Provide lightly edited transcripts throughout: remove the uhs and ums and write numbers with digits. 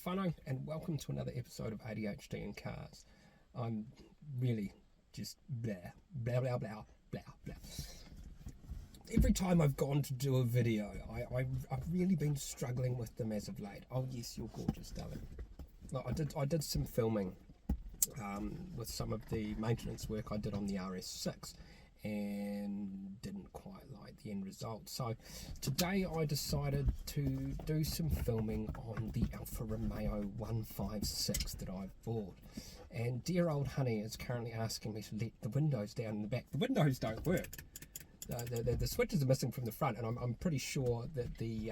whānau, and welcome to another episode of ADHD in Cars. I'm really just blah, blah, blah, blah, blah, blah. Every time I've gone to do a video, I've really been struggling with them as of late. Oh yes, you're gorgeous, darling. Look, I did some filming with some of the maintenance work I did on the RS6 and didn't quite like the end result. So today I decided to do some filming on the Alfa Romeo 156 that I've bought. And dear old honey is currently asking me to let the windows down in the back. The windows don't work. The switches are missing from the front, and I'm pretty sure that the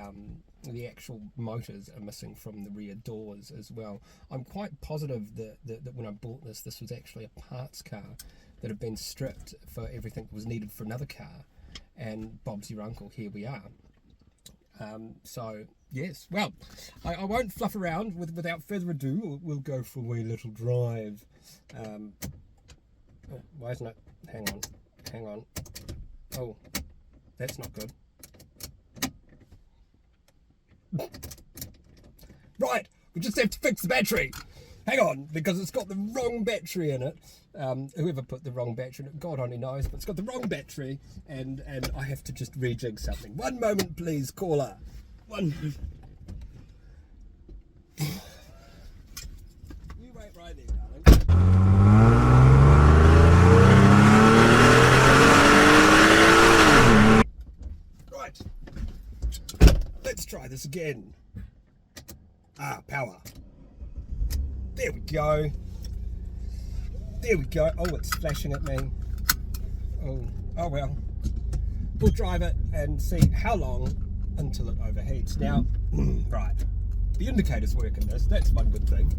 actual motors are missing from the rear doors as well. I'm quite positive that when I bought this was actually a parts car that had been stripped for everything that was needed for another car, and Bob's your uncle, here we are. So yes, well, I won't fluff around. Without further ado, we'll go for a wee little drive. Oh, why isn't it? Hang on. Oh, that's not good. Right, we just have to fix the battery. Hang on, because it's got the wrong battery in it. Whoever put the wrong battery in it, God only knows, but it's got the wrong battery, and I have to just rejig something. One moment, please, caller. You wait right there, darling. Right, let's try this again. Power. There we go. Oh, it's flashing at me. Oh well. We'll drive it and see how long until it overheats. Now, right, the indicators work in this. That's one good thing.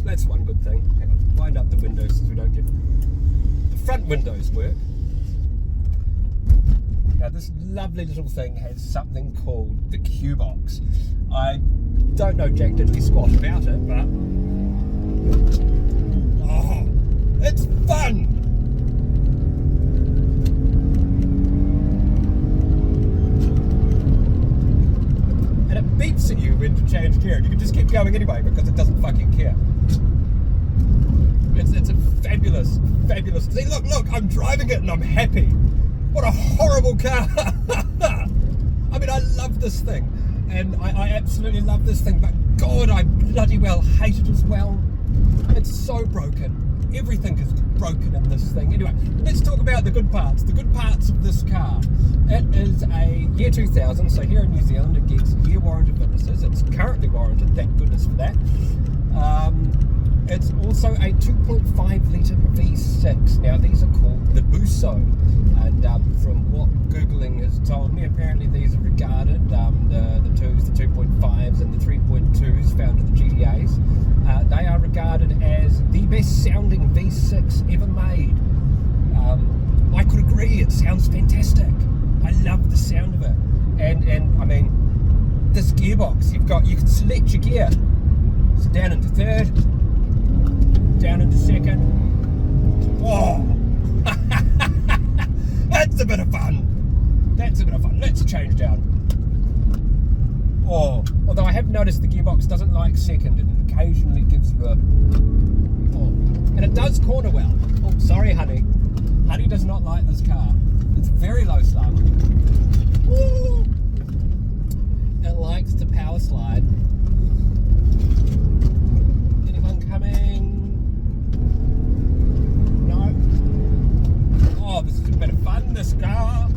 Hang on, wind up the windows so we don't get... The front windows work. Now this lovely little thing has something called the Q-Box. I don't know jack diddly squat about it, but oh, it's fun! And it beeps at you when to change gear, and you can just keep going anyway because it doesn't fucking care. It's a fabulous see, look, I'm driving it and I'm happy. What a horrible car! I mean, I love this thing, and I absolutely love this thing, but God, I bloody well hate it as well. It's so broken. Everything is broken in this thing. Anyway, let's talk about the good parts. The good parts of this car. It is a year 2000, so here in New Zealand it gets year warranted witnesses. It's currently warranted, thank goodness for that. It's also a 2.5 litre V6. Now these are called the Buso, and from what Googling has told me, apparently these are regarded, the 2s, the 2.5s and the 3.2s found in the GTAs, they are regarded as the best sounding V6 ever made. I could agree, it sounds fantastic. I love the sound of it, and I mean, this gearbox, you can select your gear. So down into third, down into second. Whoa! That's a bit of fun. Let's change down. Oh, although I have noticed the gearbox doesn't like second and occasionally gives you a... Oh, and it does corner well. Oh, sorry, honey. Honey does not like this car. It's very low slung. Woo! It likes to power slide. Anyone coming? No? Oh, this is a bit of fun, this car.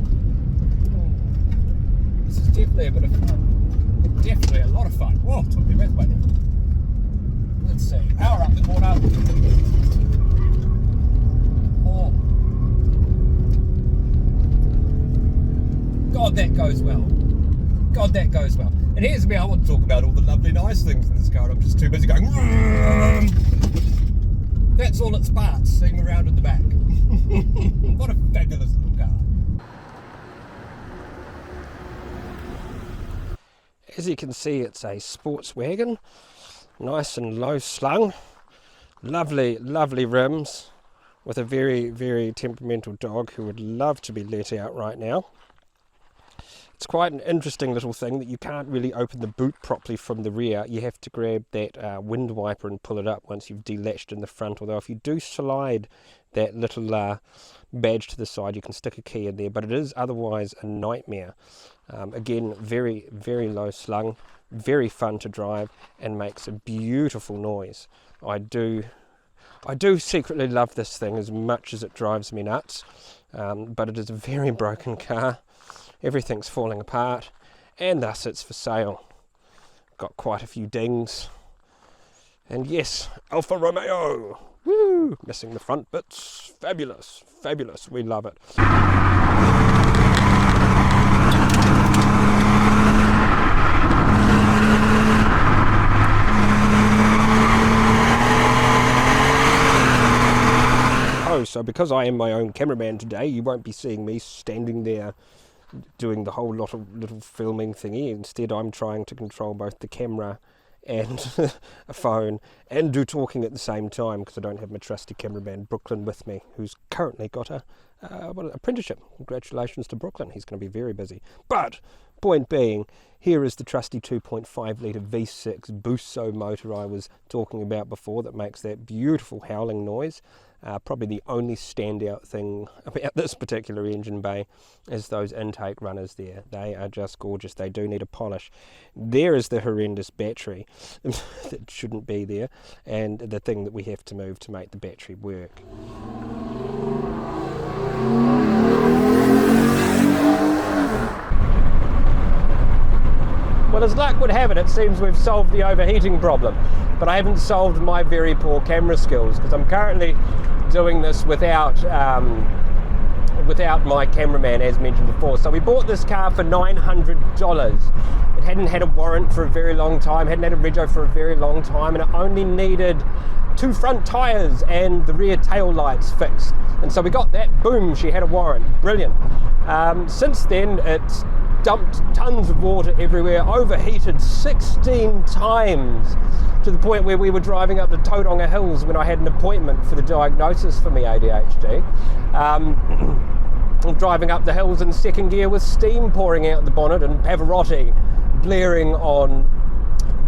This is definitely a bit of fun. Definitely a lot of fun. Whoa, took me breath away there. Let's see. Power up the corner. Oh. God, that goes well. And here's me, I want to talk about all the lovely nice things in this car. I'm just too busy going... That's all its parts sitting around in the back. What a fabulous little car. As you can see, it's a Sportswagon, nice and low slung, lovely rims, with a very, very temperamental dog who would love to be let out right now. It's quite an interesting little thing that you can't really open the boot properly from the rear. You have to grab that wind wiper and pull it up once you've delatched in the front, although if you do slide that little badge to the side, you can stick a key in there, but it is otherwise a nightmare. Again, very, very low slung, very fun to drive, and makes a beautiful noise. I do secretly love this thing as much as it drives me nuts, but it is a very broken car. Everything's falling apart, and thus it's for sale. Got quite a few dings. And yes, Alfa Romeo! Woo! Missing the front bits. Fabulous, fabulous. We love it. Oh, so because I am my own cameraman today, you won't be seeing me standing there doing the whole lot of little filming thingy. Instead, I'm trying to control both the camera and a phone and do talking at the same time, because I don't have my trusty cameraman Brooklyn with me, who's currently got an apprenticeship. Congratulations to Brooklyn. He's going to be very busy. But point being, here is the trusty 2.5 litre V6 Busso motor I was talking about before that makes that beautiful howling noise. Probably the only standout thing about this particular engine bay is those intake runners there. They are just gorgeous. They do need a polish. There is the horrendous battery that shouldn't be there, and the thing that we have to move to make the battery work. Well, as luck would have it, it seems we've solved the overheating problem, but I haven't solved my very poor camera skills, because I'm currently doing this without my cameraman, as mentioned before. So we bought this car for $900. It hadn't had a warrant for a very long time, hadn't had a rego for a very long time, and it only needed 2 front tyres and the rear tail lights fixed. And so we got that, boom, she had a warrant, brilliant. Since then, it's dumped tons of water everywhere, overheated 16 times, to the point where we were driving up the Tauranga Hills when I had an appointment for the diagnosis for my ADHD. Driving up the hills in second gear with steam pouring out the bonnet and Pavarotti blaring on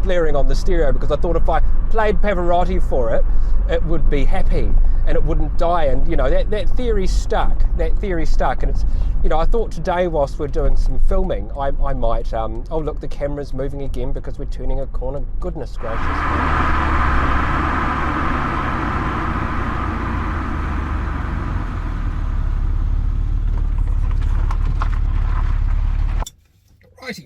the stereo, because I thought if I played Pavarotti for it, it would be happy and it wouldn't die. And you know, that theory stuck. And it's, you know, I thought today whilst we're doing some filming, I might oh look, the camera's moving again because we're turning a corner. Goodness gracious.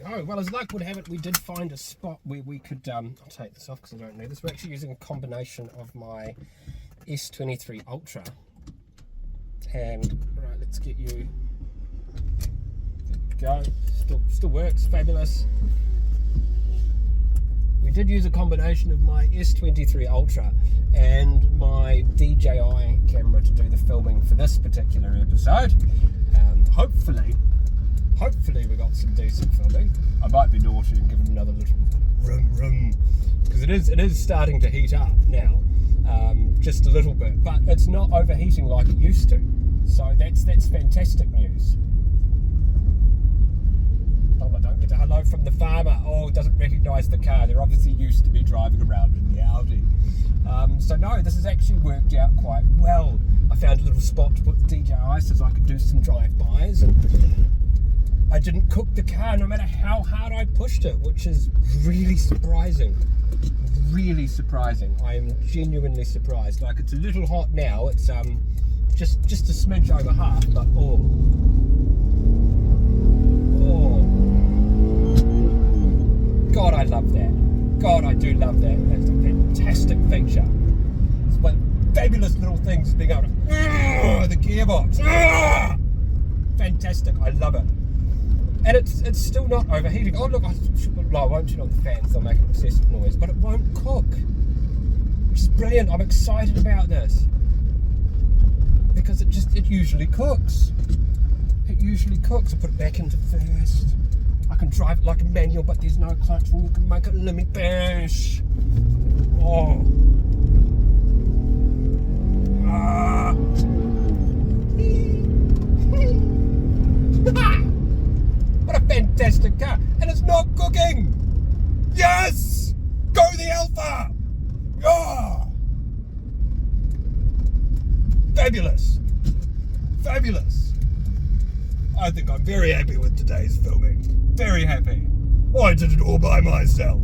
Oh, well, as luck would have it, we did find a spot where we could, I'll take this off because I don't need this. We're actually using a combination of my S23 Ultra. And, right, let's get you, there we go, still works, fabulous. We did use a combination of my S23 Ultra and my DJI camera to do the filming for this particular episode. Hopefully we got some decent filming. I might be naughty and give it another little rum, because it is starting to heat up now, just a little bit, but it's not overheating like it used to. So that's fantastic news. Oh, I don't get a hello from the farmer. Oh, doesn't recognise the car. They're obviously used to me driving around in the Audi. So no, this has actually worked out quite well. I found a little spot to put the DJI so I could do some drive-bys, and I didn't cook the car no matter how hard I pushed it, which is really surprising. Really surprising. I am genuinely surprised. Like, it's a little hot now. It's just a smidge over half, but oh, God, I love that. God, I do love that. That's a fantastic feature. It's one of the fabulous little things, being able to the gearbox. Fantastic. I love it. And it's still not overheating. Oh look, I won't turn on the fans, they'll make an excessive noise, but it won't cook, which is brilliant. I'm excited about this, because it usually cooks. It usually cooks. I put it back into first. I can drive it like a manual, but there's no clutch, and you can make it limit bash. Oh. What a fantastic fantastic car. And it's not cooking. Yes! Go the Alfa! Oh! Fabulous. Fabulous. I think I'm very happy with today's filming. Very happy. I did it all by myself.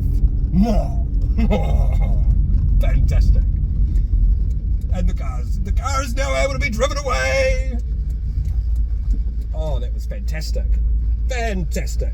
Fantastic. And the car is now able to be driven away. Oh, that was fantastic. Fantastic.